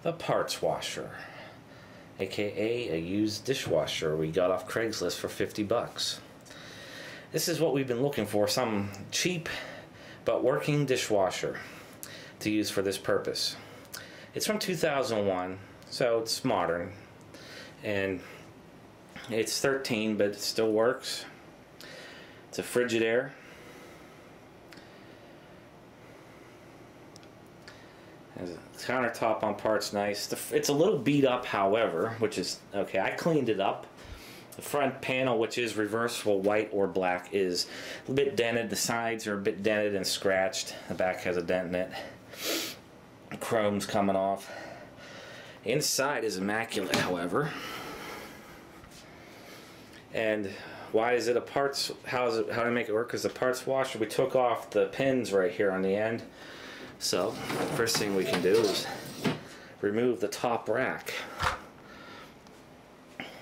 the Partswasher, aka a used dishwasher we got off Craigslist for 50 bucks. This is what we've been looking for, some cheap but working dishwasher to use for this purpose. It's from 2001, so it's modern, and it's 13, but it still works. It's a Frigidaire. Has a countertop on parts nice. It's a little beat up, however, which is okay. I cleaned it up. The front panel, which is reversible white or black, is a bit dented. The sides are a bit dented and scratched. The back has a dent in it. The chrome's coming off. Inside is immaculate, however. And why is it a parts? How do I make it work? Because the parts washer, we took off the pins right here on the end. So first thing we can do is remove the top rack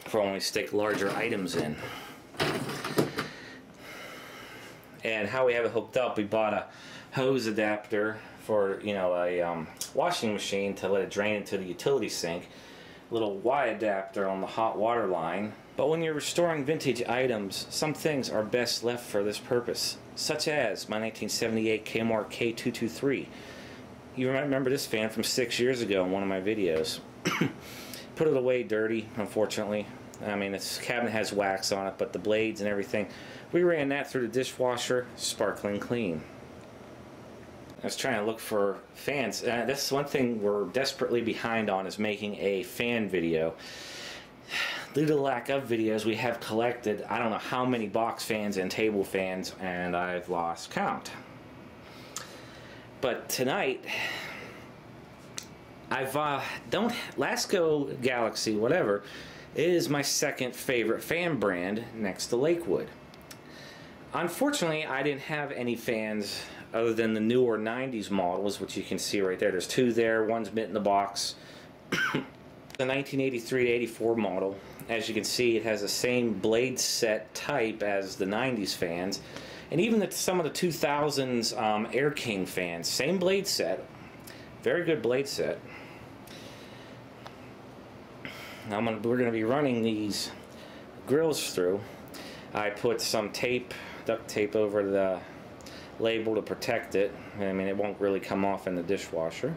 for when we stick larger items in. And how we have it hooked up, we bought a hose adapter for, you know, a washing machine to let it drain into the utility sink. A little Y adapter on the hot water line. But when you're restoring vintage items, some things are best left for this purpose, such as my 1978 Kmart K223. You might remember this fan from 6 years ago in one of my videos. Put it away dirty, unfortunately. I mean, this cabinet has wax on it, but the blades and everything, we ran that through the dishwasher, sparkling clean. I was trying to look for fans. That's one thing we're desperately behind on, is making a fan video. Due to the lack of videos, we have collected, I don't know how many box fans and table fans, and I've lost count. But tonight, Lasko Galaxy, whatever, is my second favorite fan brand next to Lakewood. Unfortunately, I didn't have any fans other than the newer 90s models, which you can see right there. There's two there, one's mint in the box. The 1983 to 84 model, as you can see, it has the same blade set type as the 90s fans, and even some of the 2000s Air King fans, same blade set, very good blade set. Now we're going to be running these grills through. I put some tape, duct tape over the label to protect it. I mean, it won't really come off in the dishwasher.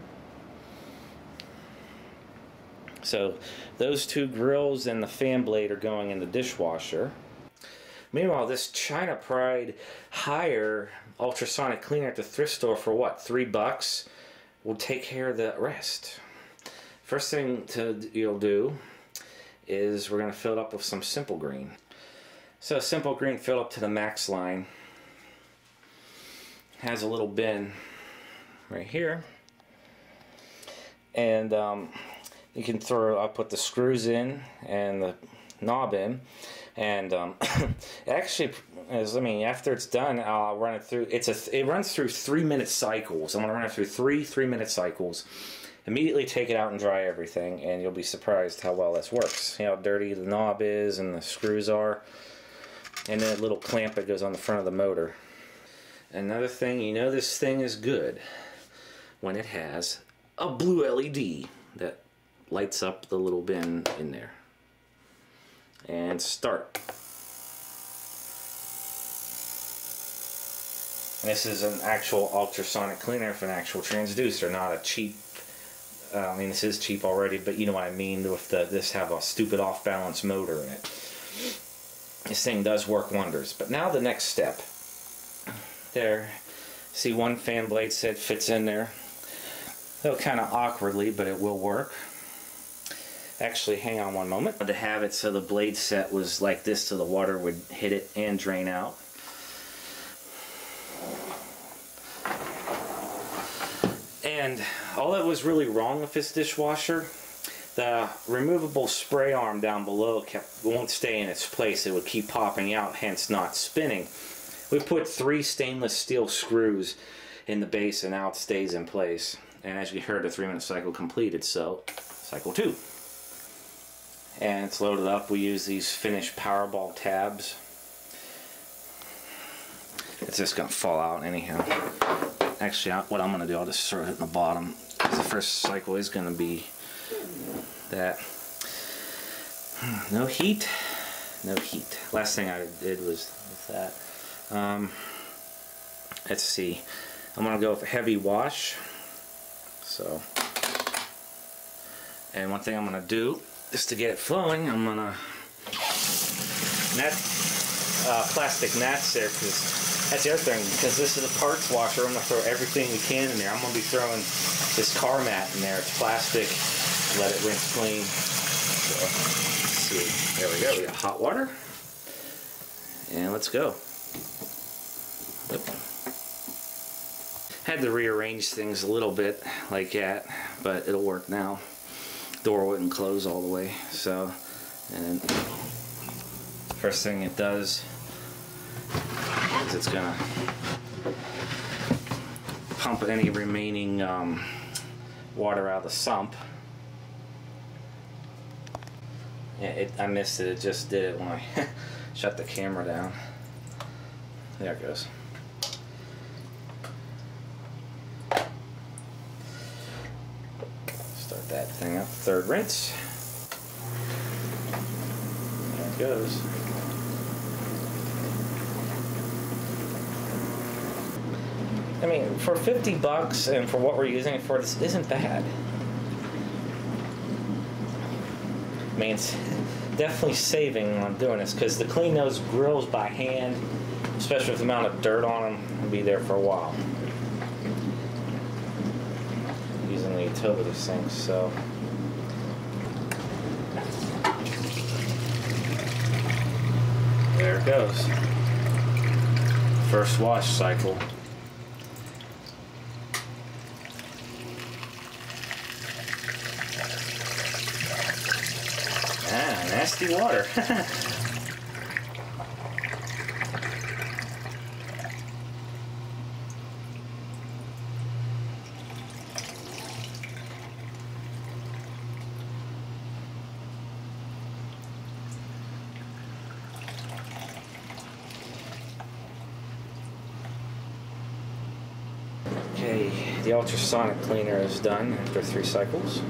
So those two grills and the fan blade are going in the dishwasher. Meanwhile, this China Pride Higher ultrasonic cleaner at the thrift store for what, $3 will take care of the rest. First thing you'll do is we're going to fill it up with some Simple Green. So Simple Green filled up to the max line. Has a little bin right here, and you can I'll put the screws in and the knob in, and it actually is, I mean, after it's done, I'll run it through. It runs through 3-minute cycles. I'm going to run it through three 3-minute cycles. Immediately take it out and dry everything, and you'll be surprised how well this works. See how dirty the knob is and the screws are, and then a little clamp that goes on the front of the motor. Another thing, you know this thing is good when it has a blue LED that lights up the little bin in there. And start. And this is an actual ultrasonic cleaner for an actual transducer, not a cheap, I mean, this is cheap already, but you know what I mean, with this have a stupid off-balance motor in it. This thing does work wonders. But now the next step. There, see, one fan blade set fits in there. Though kind of awkwardly, but it will work. Actually, hang on one moment. To have it so the blade set was like this so the water would hit it and drain out. And all that was really wrong with this dishwasher, the removable spray arm down below won't stay in its place. It would keep popping out, hence not spinning. We put 3 stainless steel screws in the base, and now it stays in place. And as you heard, the 3-minute cycle completed, so cycle 2. And it's loaded up. We use these finished Powerball tabs. It's just going to fall out anyhow. Actually, what I'm going to do, I'll just throw it in the bottom. The first cycle is going to be that. No heat. No heat. Last thing I did was that. Let's see. I'm gonna go with a heavy wash. So, and one thing I'm gonna do just to get it flowing, I'm gonna net plastic mats there, because that's the other thing. Because this is a parts washer, I'm gonna throw everything we can in there. I'm gonna be throwing this car mat in there. It's plastic. Let it rinse clean. So, let's see. There we go. We got hot water. And let's go. Yep. Had to rearrange things a little bit like that, but it'll work now. Door wouldn't close all the way, so, and first thing it does is it's gonna pump any remaining water out of the sump. Yeah, I missed it. It just did it when I shut the camera down. There it goes. Start that thing up. Third rinse. There it goes. I mean, for 50 bucks and for what we're using it for, this isn't bad. I mean, it's definitely saving on doing this, because to clean those grills by hand, especially with the amount of dirt on them, will be there for a while. Using the utility sinks, so. There it goes. First wash cycle. Ah, nasty water. Okay, the ultrasonic cleaner is done after 3 cycles.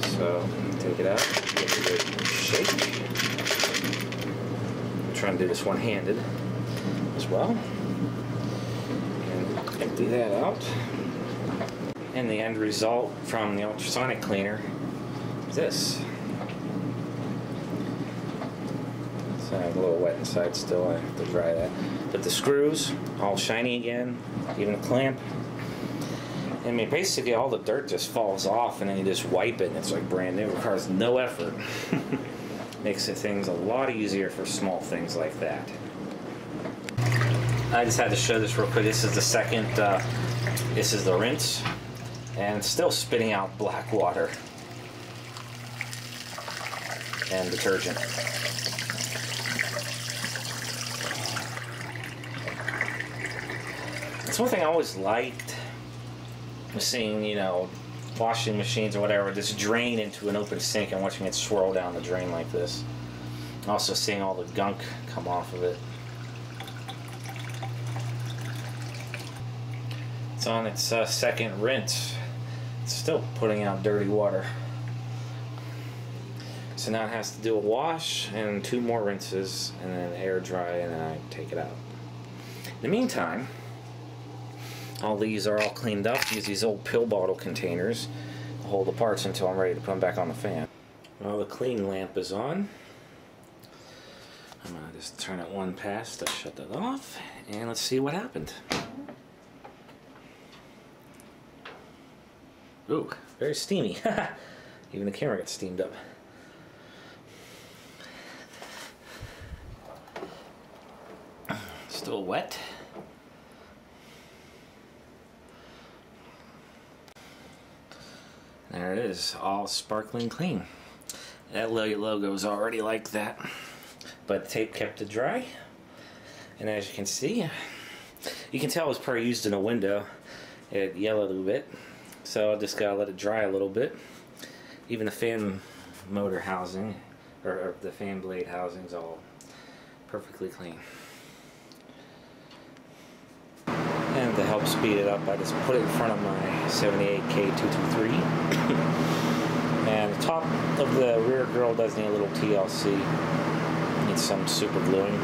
So, take it out, give it a good shake. I'm trying to do this one-handed as well. And empty that out. And the end result from the ultrasonic cleaner is this. It's a little wet inside still, I have to dry that. But the screws, all shiny again, even the clamp. I mean, basically all the dirt just falls off, and then you just wipe it and it's like brand new. It requires no effort. Makes things a lot easier for small things like that. I just had to show this real quick. This is the second, this is the rinse, and it's still spitting out black water and detergent. That's one thing I always liked, was seeing, you know, washing machines or whatever just drain into an open sink and watching it swirl down the drain like this. Also seeing all the gunk come off of it. It's on its second rinse. It's still putting out dirty water. So now it has to do a wash and 2 more rinses and then air dry, and then I take it out. In the meantime, all these are all cleaned up. Use these old pill bottle containers to hold the parts until I'm ready to put them back on the fan. Well, the clean lamp is on. I'm going to just turn it one pass to shut that off, and let's see what happened. Ooh, very steamy. Even the camera got steamed up. Still wet. There it is, all sparkling clean. That logo is already like that, but the tape kept it dry. And as you can see, you can tell it was probably used in a window. It yellowed a little bit, so I just gotta let it dry a little bit. Even the fan motor housing, or the fan blade housing, is all perfectly clean. And to help speed it up, I just put it in front of my 78K223. And the top of the rear grill does need a little TLC. Needs some super gluing.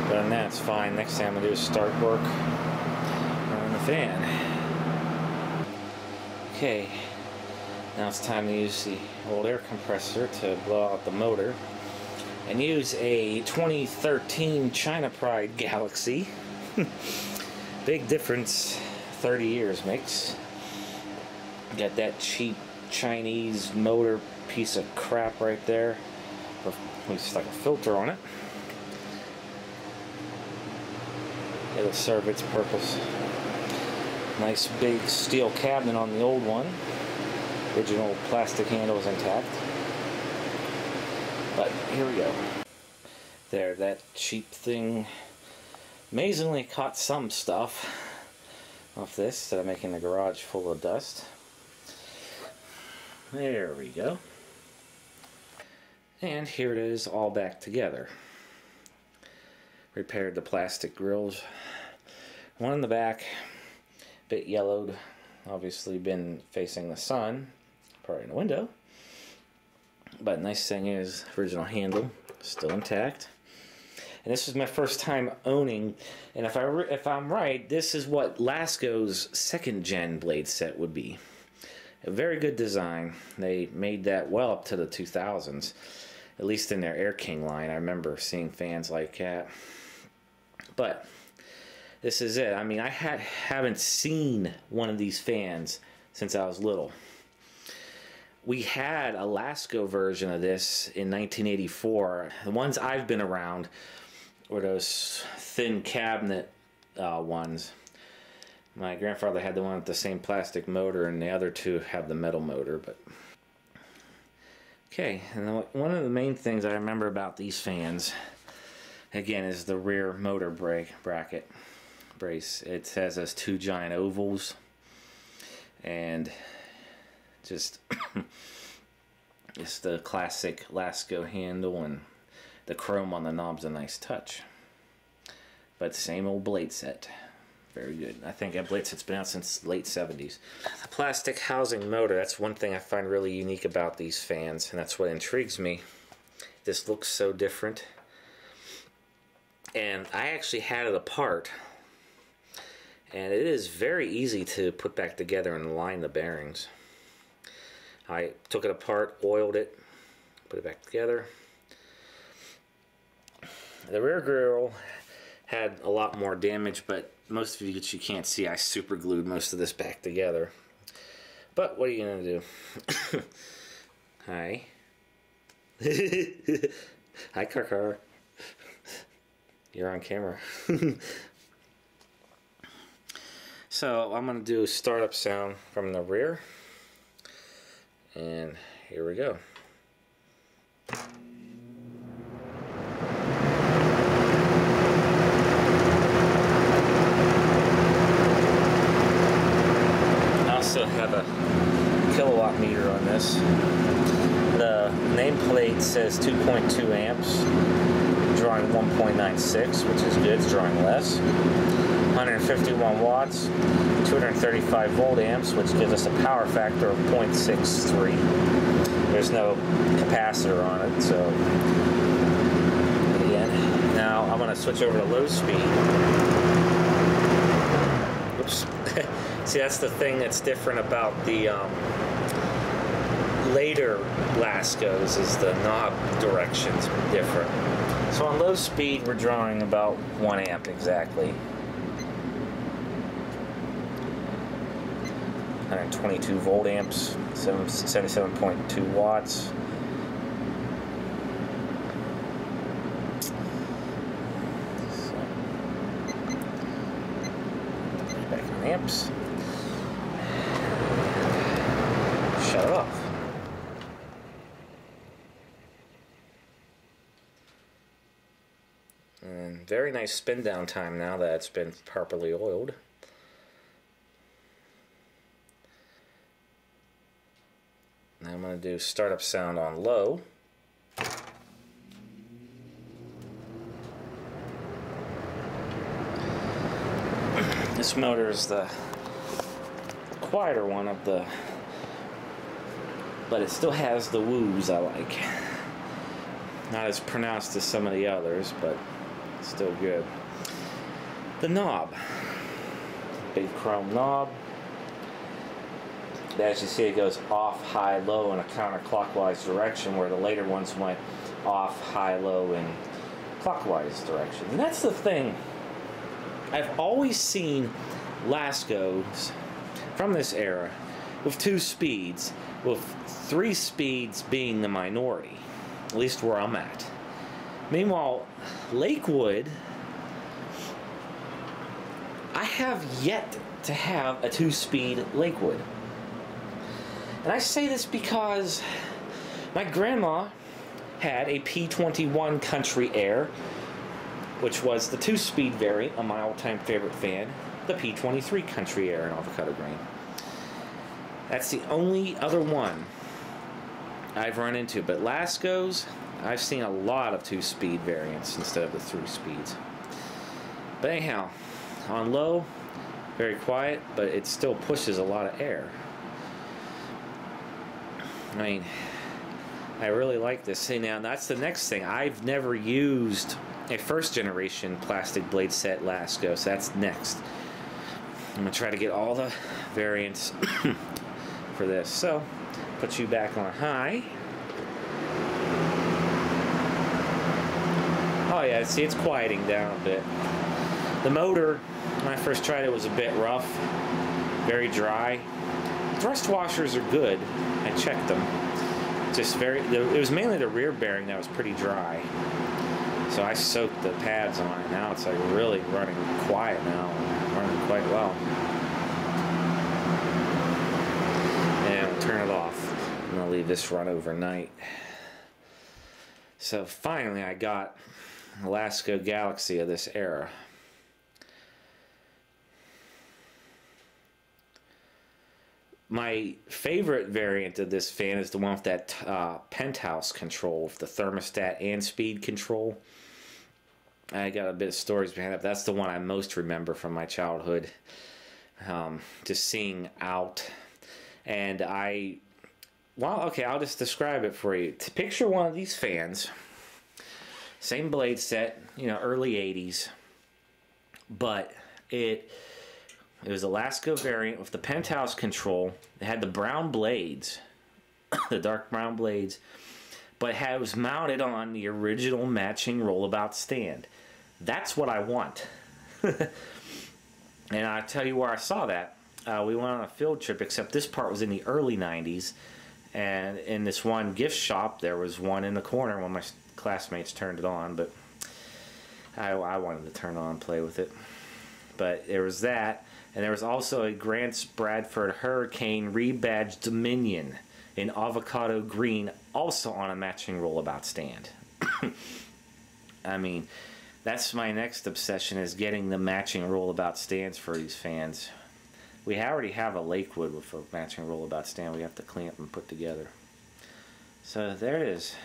But on that, it's fine. Next thing I'm going to do is start work on the fan. Okay, now it's time to use the old air compressor to blow out the motor. And use a 2013 China Pride Galaxy. Big difference 30 years makes. Got that cheap Chinese motor piece of crap right there. We stuck a filter on it. It'll serve its purpose. Nice big steel cabinet on the old one. Original plastic handle is intact. But here we go. There, that cheap thing amazingly caught some stuff off this instead of making the garage full of dust. There we go. And here it is all back together. Repaired the plastic grills. One in the back, a bit yellowed, obviously been facing the sun, probably in the window. But nice thing is, original handle still intact. And this is my first time owning, and if I'm right, this is what Lasko's second gen blade set would be. A very good design. They made that well up to the 2000s, at least in their Air King line. I remember seeing fans like that. But this is it. I mean, I haven't seen one of these fans since I was little. We had a Lasko version of this in 1984. The ones I've been around were those thin cabinet ones. My grandfather had the one with the same plastic motor, and the other two have the metal motor. But okay, and one of the main things I remember about these fans, again, is the rear motor bracket brace. It has those two giant ovals, and just it's the classic Lasko handle, and the chrome on the knob's a nice touch. But same old blade set. Very good. I think that blade set's been out since late 70s. The plastic housing motor, that's one thing I find really unique about these fans, and that's what intrigues me. This looks so different. And I actually had it apart, and it is very easy to put back together and align the bearings. I took it apart, oiled it, put it back together. The rear grille had a lot more damage, but most of you can't see, I super glued most of this back together. But what are you gonna do? Hi. Hi, Car. You're on camera. So I'm gonna do a startup sound from the rear, and here we go. I also have a kilowatt meter on this. The nameplate says 2.2 amps, drawing 1.96, which is good. It's drawing less. 151 watts, 235 volt amps, which gives us a power factor of 0.63. There's no capacitor on it, so again. Now I'm going to switch over to low speed. Oops. See, that's the thing that's different about the later Laskos, is the knob direction's different. So on low speed, we're drawing about 1 amp exactly. 122 volt amps, 77.2 watts. So, back in amps. Shut it off. And very nice spin down time now that it's been properly oiled. Now I'm going to do startup sound on low. This motor is the quieter one of the but it still has the woos I like. Not as pronounced as some of the others, but still good. The knob. Big chrome knob. As you see, it goes off, high, low in a counterclockwise direction, where the later ones went off, high, low in clockwise direction. And that's the thing. I've always seen Laskos from this era with 2 speeds, with 3 speeds being the minority, at least where I'm at. Meanwhile, Lakewood, I have yet to have a 2-speed Lakewood. And I say this because my grandma had a P21 Country Air, which was the 2-speed variant of my all-time favorite fan, the P23 Country Air in avocado green. That's the only other one I've run into. But Laskos, I've seen a lot of 2-speed variants instead of the 3 speeds. But anyhow, on low, very quiet, but it still pushes a lot of air. I mean, I really like this. See, now that's the next thing. I've never used a 1st generation plastic blade set Lasko, so that's next. I'm going to try to get all the variants for this. So, put you back on high. Oh yeah, see, it's quieting down a bit. The motor, when I first tried it, was a bit rough, very dry. Thrust washers are good. I checked them. Just it was mainly the rear bearing that was pretty dry. So I soaked the pads on it. Now it's like really running quiet now, running quite well. And we'll turn it off. I'm gonna leave this run overnight. So finally I got a Lasko Galaxy of this era. My favorite variant of this fan is the one with that penthouse control, with the thermostat and speed control. I got a bit of stories behind that. That's the one I most remember from my childhood. Just seeing out. And well, okay, I'll just describe it for you. To picture one of these fans, same blade set, you know, early 80s, but it was a Lasko variant with the penthouse control. It had the brown blades, the dark brown blades, but it was mounted on the original matching rollabout stand. That's what I want. And I'll tell you where I saw that. We went on a field trip, except this part was in the early 90s. And in this one gift shop, there was one in the corner when my classmates turned it on, but I wanted to turn it on and play with it. But there was that. And there was also a Grant's Bradford Hurricane rebadged Dominion in avocado green, also on a matching rollabout stand. I mean, that's my next obsession, is getting the matching rollabout stands for these fans. We already have a Lakewood with a matching rollabout stand we have to clean up and put together. So there it is.